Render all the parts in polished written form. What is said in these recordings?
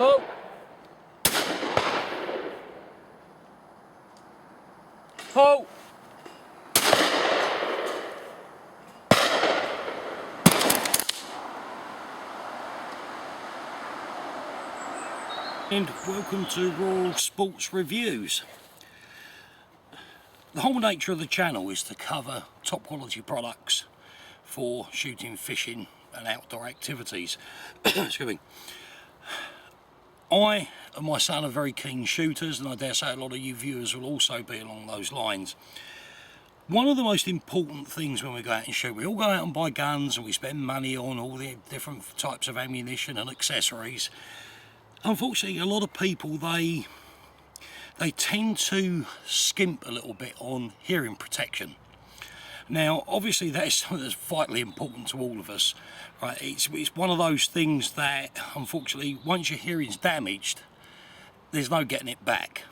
Ho! Ho! And welcome to Royal Sports Reviews. The whole nature of the channel is to cover top quality products for shooting, fishing and outdoor activities. Excuse me. I and my son are very keen shooters, and I dare say a lot of you viewers will also be along those lines. One of the most important things when we go out and shoot, we all go out and buy guns and we spend money on all the different types of ammunition and accessories. Unfortunately, a lot of people, they tend to skimp a little bit on hearing protection. Now, obviously, that is something that's vitally important to all of us. Right? It's one of those things that, unfortunately, once your hearing's damaged, there's no getting it back.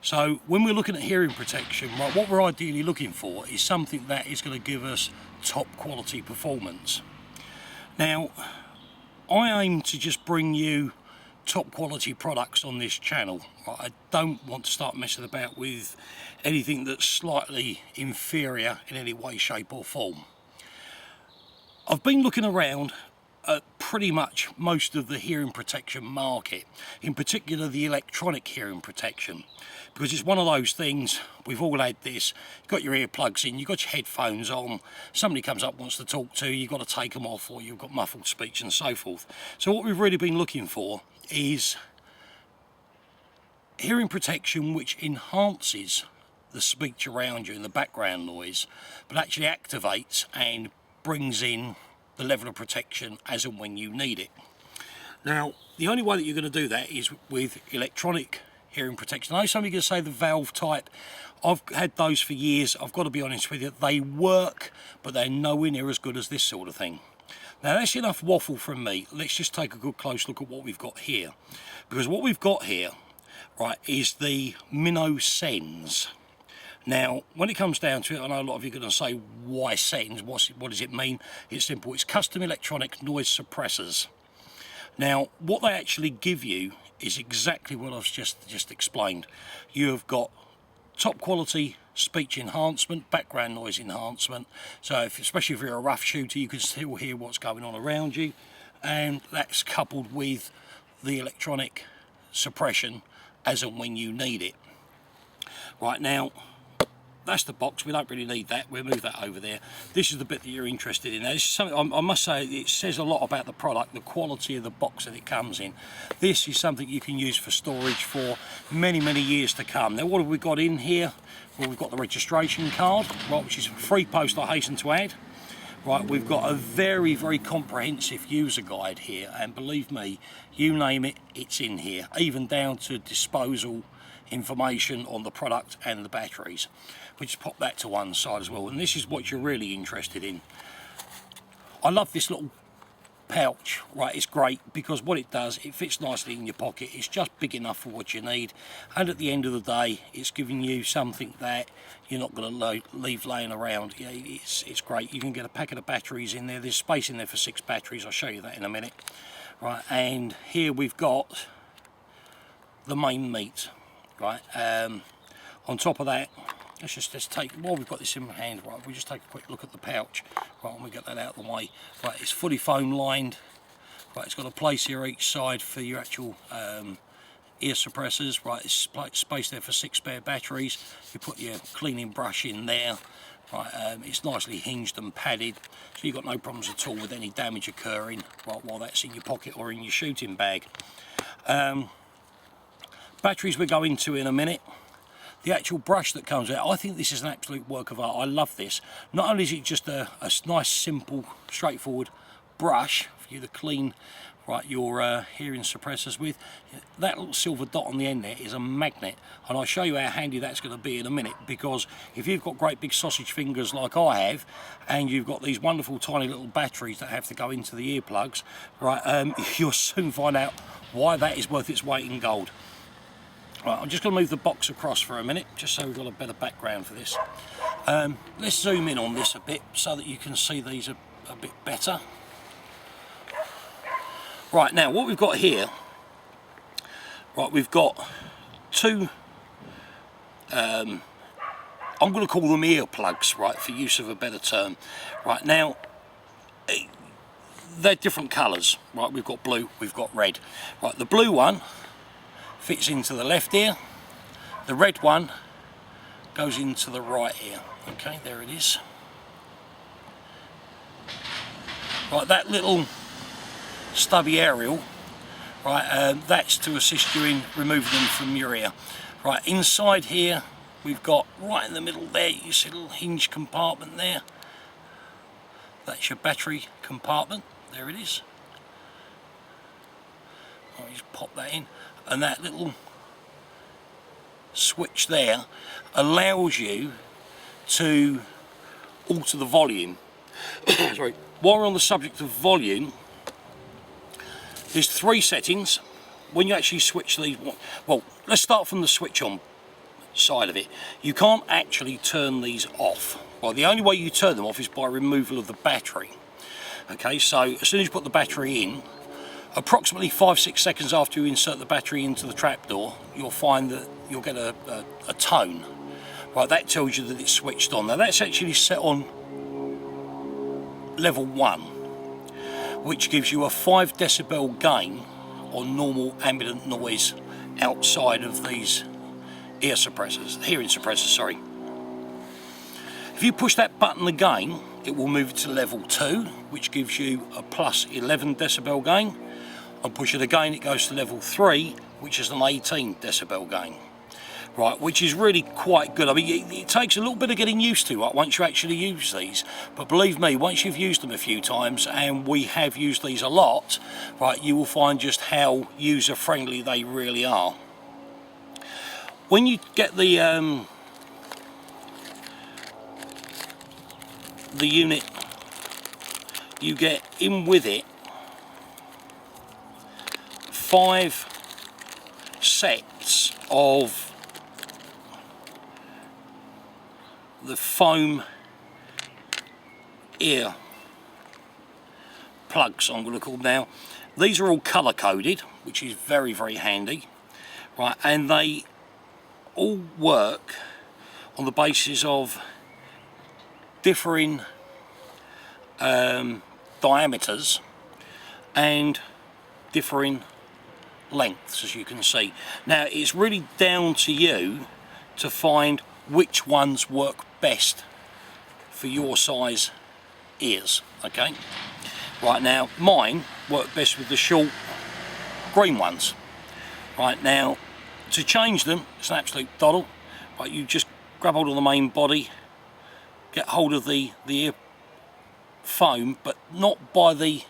So, when we're looking at hearing protection, right, what we're ideally looking for is something that is going to give us top quality performance. Now, I aim to just bring you top quality products on this channel. I don't want to start messing about with anything that's slightly inferior in any way, shape or form. I've been looking around at pretty much most of the hearing protection market, in particular the electronic hearing protection, because it's one of those things, we've all had this, you've got your earplugs in, you've got your headphones on, somebody comes up, wants to talk to you, you've got to take them off, or you've got muffled speech and so forth. So what we've really been looking for is hearing protection which enhances the speech around you and the background noise, but actually activates and brings in the level of protection as and when you need it. Now, the only way that you're going to do that is with electronic hearing protection. I know some of you are going to say the valve type. I've had those for years. I've got to be honest with you, they work, but they're nowhere near as good as this sort of thing. Now, that's enough waffle from me. Let's just take a good close look at what we've got here, because what we've got here, right, is the Mino Cens. Now, when it comes down to it, I know a lot of you are going to say, why Cens? What does it mean? It's simple. It's custom electronic noise suppressors. Now, what they actually give you is exactly what I've just explained. You have got top quality speech enhancement, background noise enhancement. So, especially if you're a rough shooter, you can still hear what's going on around you. And that's coupled with the electronic suppression as and when you need it. Right now, that's the box. We don't really need that. We'll move that over there. This is the bit that you're interested in. Now, this is something I must say, it says a lot about the product, the quality of the box that it comes in. This is something you can use for storage for many, many years to come. Now, what have we got in here? Well, we've got the registration card, right, which is free post, I hasten to add. Right, we've got a very, very comprehensive user guide here, and believe me, you name it, it's in here, even down to disposal information on the product and the batteries. We just pop that to one side as well, and this is what you're really interested in. I love this little pouch, right? It's great because what it does, it fits nicely in your pocket. It's just big enough for what you need, and at the end of the day, it's giving you something that you're not going to leave laying around. Yeah, it's great. You can get a packet of batteries in there. There's space in there for 6 batteries. I'll show you that in a minute. Right, and here we've got the main meat. Right, on top of that, let's just take, while we've got this in my hand, right, we just take a quick look at the pouch, right, and we get that out of the way. Right, it's fully foam lined, right, it's got a place here each side for your actual ear suppressors, right, it's space there for 6 spare batteries. You put your cleaning brush in there, right, it's nicely hinged and padded, so you've got no problems at all with any damage occurring, right, while that's in your pocket or in your shooting bag. Batteries we go into in a minute. The actual brush that comes out, I think this is an absolute work of art. I love this. Not only is it just a nice, simple, straightforward brush for you to clean, right, your hearing suppressors with, that little silver dot on the end there is a magnet, and I'll show you how handy that's going to be in a minute, because if you've got great big sausage fingers like I have, and you've got these wonderful tiny little batteries that have to go into the earplugs, right, you'll soon find out why that is worth its weight in gold. Right, I'm just going to move the box across for a minute, just so we've got a better background for this. Let's zoom in on this a bit so that you can see these a bit better. Right, now what we've got here Right, we've got two, I'm going to call them earplugs, right, for use of a better term. Right, now, they're different colours, right, we've got blue, we've got red. Right, the blue one fits into the left ear, the red one goes into the right ear. Okay, there it is. Right, that little stubby aerial, right, that's to assist you in removing them from your ear. Right, inside here we've got, right in the middle there, you see a little hinge compartment there. That's your battery compartment, there it is. I'll just pop that in, and that little switch there allows you to alter the volume. Sorry. While we're on the subject of volume, there's 3 settings. When you actually switch these, well, let's start from the switch on side of it. You can't actually turn these off. Well, the only way you turn them off is by removal of the battery. Okay, so as soon as you put the battery in, approximately 5-6 seconds after you insert the battery into the trapdoor, you'll find that you'll get a tone. Right, that tells you that it's switched on. Now that's actually set on level 1, which gives you a 5 decibel gain on normal ambient noise outside of these hearing suppressors, sorry. If you push that button again, it will move it to level 2, which gives you a plus 11 decibel gain, and push it again, it goes to level 3, which is an 18 decibel gain. Right, which is really quite good. I mean, it takes a little bit of getting used to, right, once you actually use these. But believe me, once you've used them a few times, and we have used these a lot, right, you will find just how user-friendly they really are. When you get the unit, you get in with it 5 sets of the foam ear plugs, I'm going to call them now. These are all colour coded, which is very, very handy, right, and they all work on the basis of differing diameters and differing lengths, as you can see. Now it's really down to you to find which ones work best for your size ears. Okay, right, now mine work best with the short green ones. Right, now to change them, it's an absolute doddle. Right, you just grab hold of the main body, get hold of the ear foam, but not by the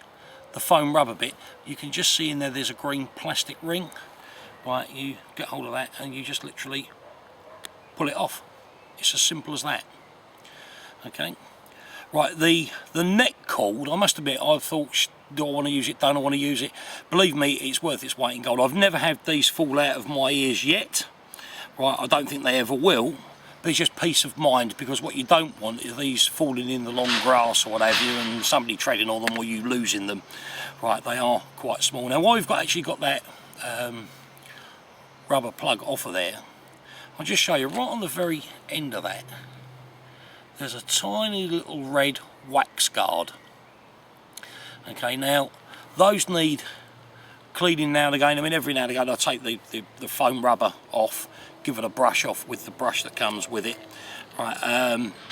foam rubber bit. You can just see in there there's a green plastic ring. Right, you get hold of that and you just literally pull it off. It's as simple as that. Okay, right, the neck cord, I must admit, I thought, do I want to use it, don't I want to use it? Believe me, it's worth its weight in gold. I've never had these fall out of my ears yet. Right, I don't think they ever will, but it's just peace of mind, because what you don't want is these falling in the long grass or what have you, and somebody treading on them or you losing them. Right, they are quite small. Now while we've actually got that rubber plug off of there, I'll just show you right on the very end of that, there's a tiny little red wax guard. Okay, now those need cleaning now and again. I mean, every now and again I take the foam rubber off, give it a brush off with the brush that comes with it. Right,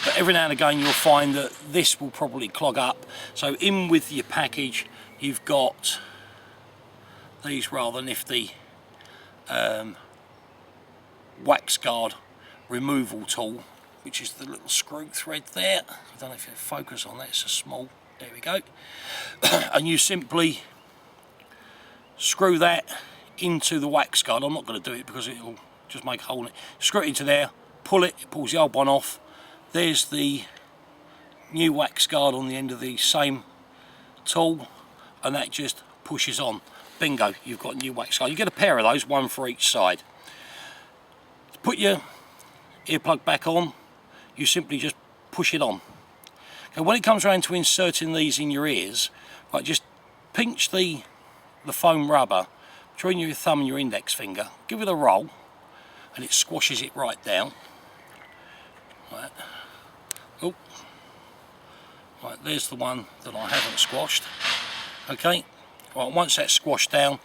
but every now and again you'll find that this will probably clog up. So in with your package you've got these rather nifty wax guard removal tool, which is the little screw thread there. I don't know if you focus on that, it's a small, there we go. And you simply screw that into the wax guard. I'm not going to do it because it'll just make a hole in it. Screw it into there, pull it, it pulls the old one off. There's the new wax guard on the end of the same tool, and that just pushes on. Bingo, you've got a new wax guard. You get a pair of those, one for each side. Put your earplug back on, you simply just push it on. Okay, when it comes around to inserting these in your ears, right, just pinch the foam rubber between your thumb and your index finger, give it a roll, and it squashes it right down. Right. Oh, right, there's the one that I haven't squashed. Okay, right, once that's squashed down,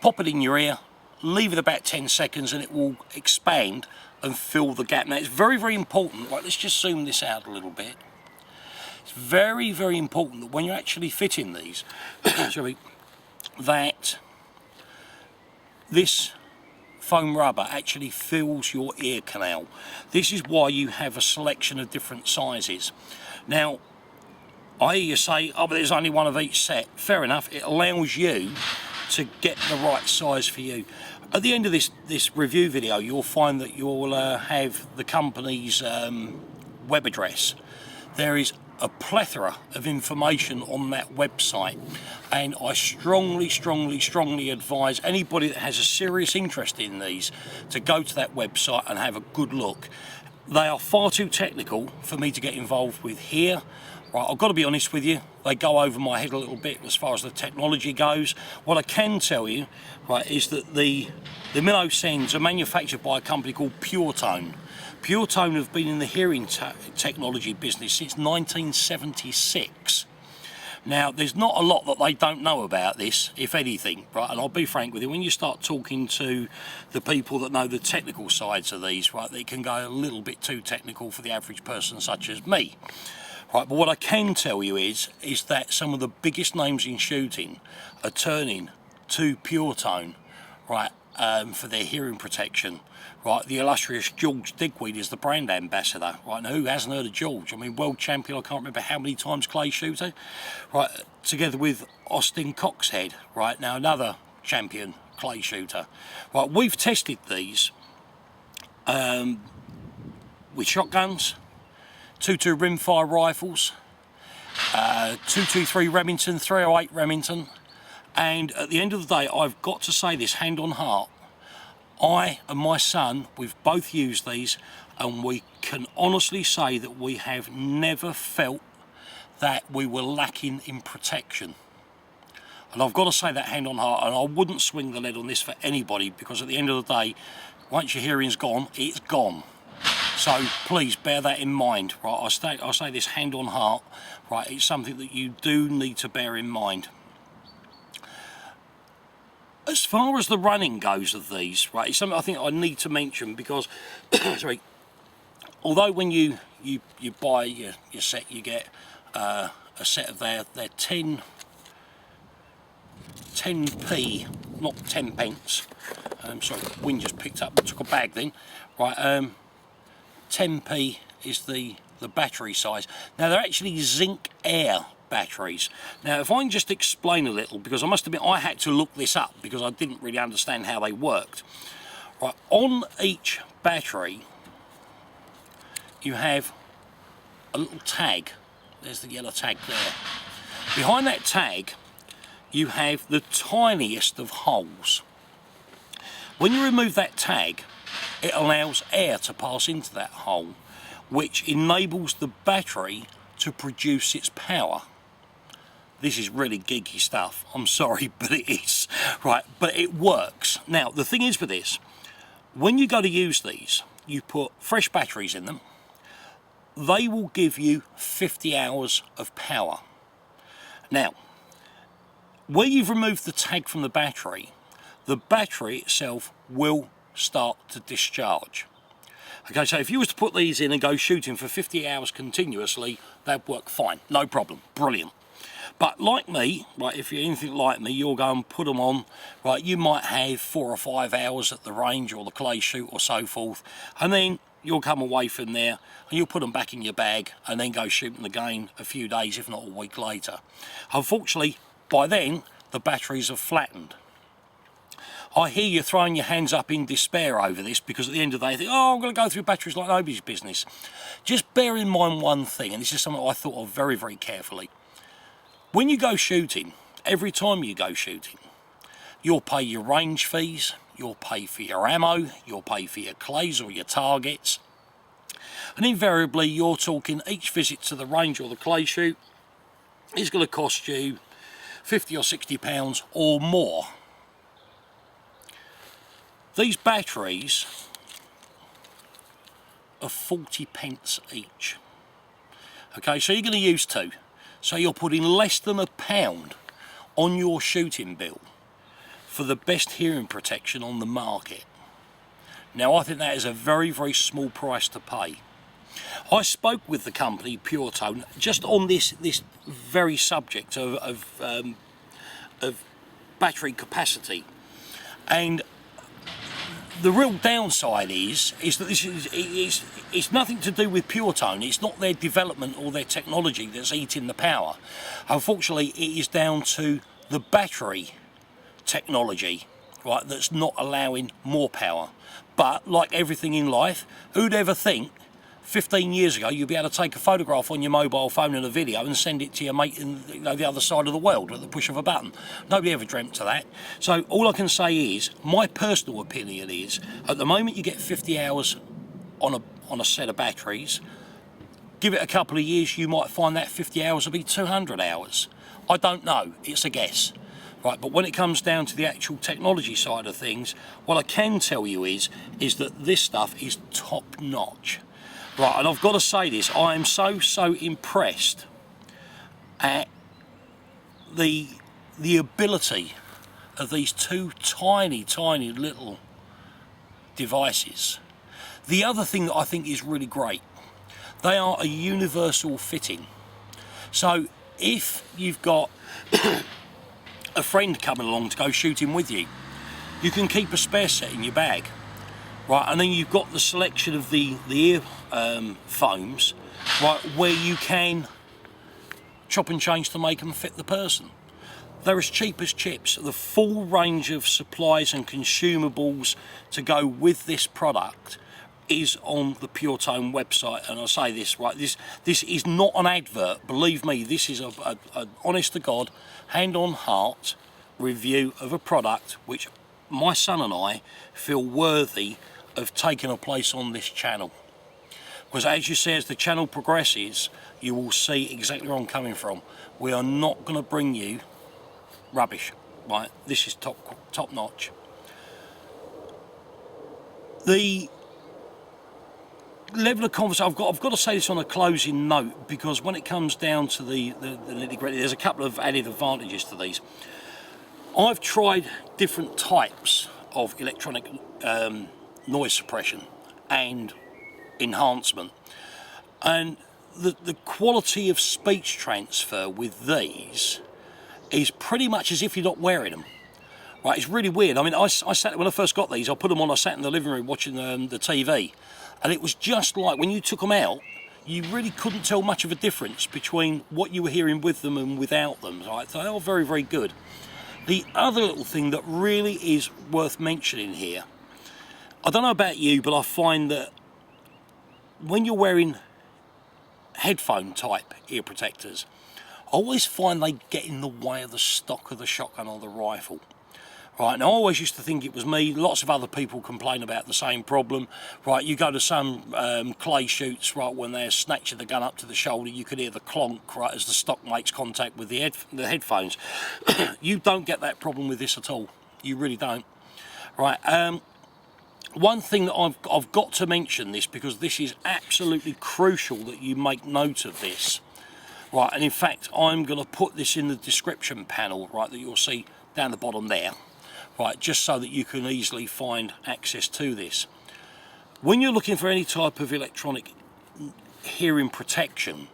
pop it in your ear, leave it about 10 seconds and it will expand and fill the gap. Now it's very, very important, right, let's just zoom this out a little bit. It's very, very important that when you're actually fitting these, sorry, that this foam rubber actually fills your ear canal. This is why you have a selection of different sizes. Now, I hear you say, oh, but there's only one of each set. Fair enough, it allows you to get the right size for you. At the end of this review video, you'll find that you'll have the company's web address. There is a plethora of information on that website, and I strongly, strongly, strongly advise anybody that has a serious interest in these to go to that website and have a good look. They are far too technical for me to get involved with here. Right, I've got to be honest with you, they go over my head a little bit as far as the technology goes. What I can tell you, right, is that the Mino Cens are manufactured by a company called PureTone. PureTone have been in the hearing technology business since 1976. Now, there's not a lot that they don't know about this, if anything, right? And I'll be frank with you, when you start talking to the people that know the technical sides of these, right, they can go a little bit too technical for the average person such as me. Right, but what I can tell you is that some of the biggest names in shooting are turning to PureTone, right, for their hearing protection. Right, the illustrious George Digweed is the brand ambassador. Right, now who hasn't heard of George? I mean, world champion, I can't remember how many times clay shooter. Right, together with Austin Coxhead, right, now another champion clay shooter. Right, we've tested these with shotguns, 2.2 rimfire rifles, 223 Remington, 308 Remington, and at the end of the day, I've got to say this hand on heart, I and my son, we've both used these, and we can honestly say that we have never felt that we were lacking in protection. And I've got to say that hand on heart, and I wouldn't swing the lead on this for anybody, because at the end of the day, once your hearing's gone, it's gone. So please bear that in mind, right? I say this hand on heart, right? It's something that you do need to bear in mind. As far as the running goes of these, right, it's something I think I need to mention because, sorry, although when you buy your set, you get a set of their 10p, not 10 pence. Sorry, wind just picked up, took a bag then, right? 10p is the battery size. Now they're actually zinc air batteries. Now if I can just explain a little, because I must admit I had to look this up because I didn't really understand how they worked. Right, on each battery you have a little tag. There's the yellow tag there. Behind that tag you have the tiniest of holes. When you remove that tag, it allows air to pass into that hole, which enables the battery to produce its power. This is really geeky stuff, I'm sorry, but it is, right, but it works. Now, the thing is with this, when you go to use these, you put fresh batteries in them, they will give you 50 hours of power. Now, where you've removed the tag from the battery itself will start to discharge. Okay, so if you was to put these in and go shooting for 50 hours continuously, that'd work fine, no problem, brilliant. But like me, right, if you're anything like me, you'll go and put them on, right, you might have 4 or 5 hours at the range or the clay shoot or so forth, and then you'll come away from there and you'll put them back in your bag and then go shooting again a few days, if not a week later. Unfortunately, by then, the batteries have flattened. I hear you throwing your hands up in despair over this because at the end of the day you think, oh, I'm going to go through batteries like nobody's business. Just bear in mind one thing, and this is something I thought of very, very carefully. When you go shooting, every time you go shooting, you'll pay your range fees, you'll pay for your ammo, you'll pay for your clays or your targets, and invariably you're talking each visit to the range or the clay shoot is going to cost you £50 or £60 or more. These batteries are 40p each. Okay, so you're going to use 2. So you're putting less than £1 on your shooting bill for the best hearing protection on the market. Now, I think that is a very, very small price to pay. I spoke with the company Pure Tone just on this very subject of battery capacity, and the real downside is that this is it's nothing to do with Pure Tone. It's not their development or their technology that's eating the power. Unfortunately, it is down to the battery technology, right, that's not allowing more power. But like everything in life, who'd ever think 15 years ago you'd be able to take a photograph on your mobile phone and a video and send it to your mate in the other side of the world at the push of a button? Nobody ever dreamt of that. So all I can say is, my personal opinion is, at the moment you get 50 hours on a set of batteries. Give it a couple of years, you might find that 50 hours will be 200 hours. I don't know, it's a guess. Right, but when it comes down to the actual technology side of things, what I can tell you is that this stuff is top notch. Right, and I've got to say this, I am so impressed at the ability of these 2 tiny little devices. The other thing that I think is really great, they are a universal fitting. So if you've got a friend coming along to go shooting with you, you can keep a spare set in your bag, right? And then you've got the selection of the ear foams, right, where you can chop and change to make them fit the person. They're as cheap as chips. The full range of supplies and consumables to go with this product is on the Pure Tone website, and I say this, right, this is not an advert, believe me, this is a honest to God, hand on heart review of a product which my son and I feel worthy of taking a place on this channel. Because as you see, as the channel progresses, you will see exactly where I'm coming from. We are not going to bring you rubbish, right? This is top notch. The level of conversation, I've got to say this on a closing note, because when it comes down to the nitty-gritty, there's a couple of added advantages to these. I've tried different types of electronic noise suppression and enhancement, and the quality of speech transfer with these is pretty much as if you're not wearing them. Right, it's really weird. I mean, I sat, when I first got these, I put them on, I sat in the living room watching the TV, and it was just like when you took them out, you really couldn't tell much of a difference between what you were hearing with them and without them. Right, so they are very, very good. The other little thing that really is worth mentioning here, I don't know about you, but I find that when you're wearing headphone type ear protectors, I always find they get in the way of the stock of the shotgun or the rifle. Right, now I always used to think it was me. Lots of other people complain about the same problem. Right, you go to some clay shoots, right, when they're snatching the gun up to the shoulder, you can hear the clonk, right, as the stock makes contact with the headphones. You don't get that problem with this at all. You really don't. Right, one thing that I've got to mention this, because this is absolutely crucial that you make note of this. Right, and in fact, I'm going to put this in the description panel, right, that you'll see down the bottom there. Right, just so that you can easily find access to this. When you're looking for any type of electronic hearing protection,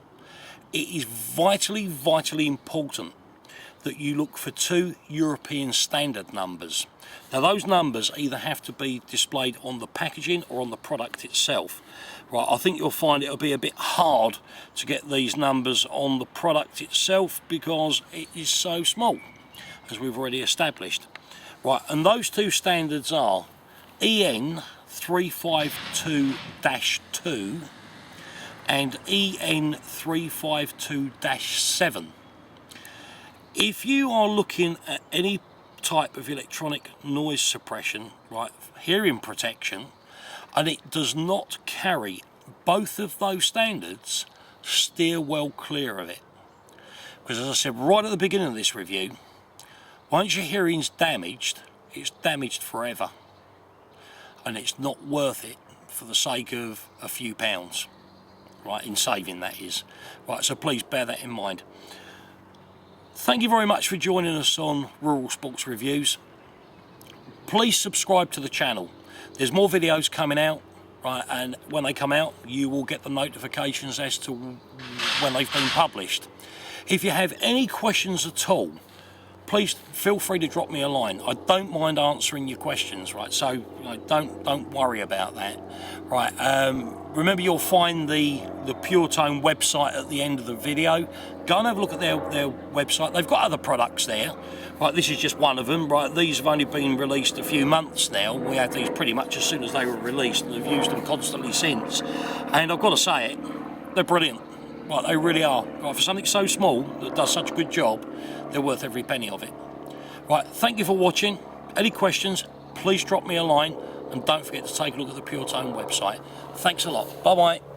it is vitally important that you look for 2 European standard numbers. Now those numbers either have to be displayed on the packaging or on the product itself. Right, I think you'll find it'll be a bit hard to get these numbers on the product itself because it is so small, as we've already established. Right, and those 2 standards are EN 352-2 and EN 352-7. If you are looking at any type of electronic noise suppression, right, hearing protection, and it does not carry both of those standards, steer well clear of it. Because as I said right at the beginning of this review, once your hearing's damaged, it's damaged forever. and it's not worth it for the sake of a few pounds, right, in saving, that is. Right, so please bear that in mind. Thank you very much for joining us on Rural Sports Reviews. Please subscribe to the channel. There's more videos coming out, right, and when they come out you will get the notifications as to when they've been published. If you have any questions at all, please feel free to drop me a line. I don't mind answering your questions, right? So don't worry about that, right? Remember, you'll find the Pure Tone website at the end of the video. Go and have a look at their website. They've got other products there, right? This is just one of them, right? These have only been released a few months now. We had these pretty much as soon as they were released, and I've used them constantly since. And I've got to say it, they're brilliant. Right, they really are. Right, for something so small that does such a good job, they're worth every penny of it. Right, thank you for watching. Any questions, please drop me a line, and don't forget to take a look at the Pure Tone website. Thanks a lot. Bye-bye.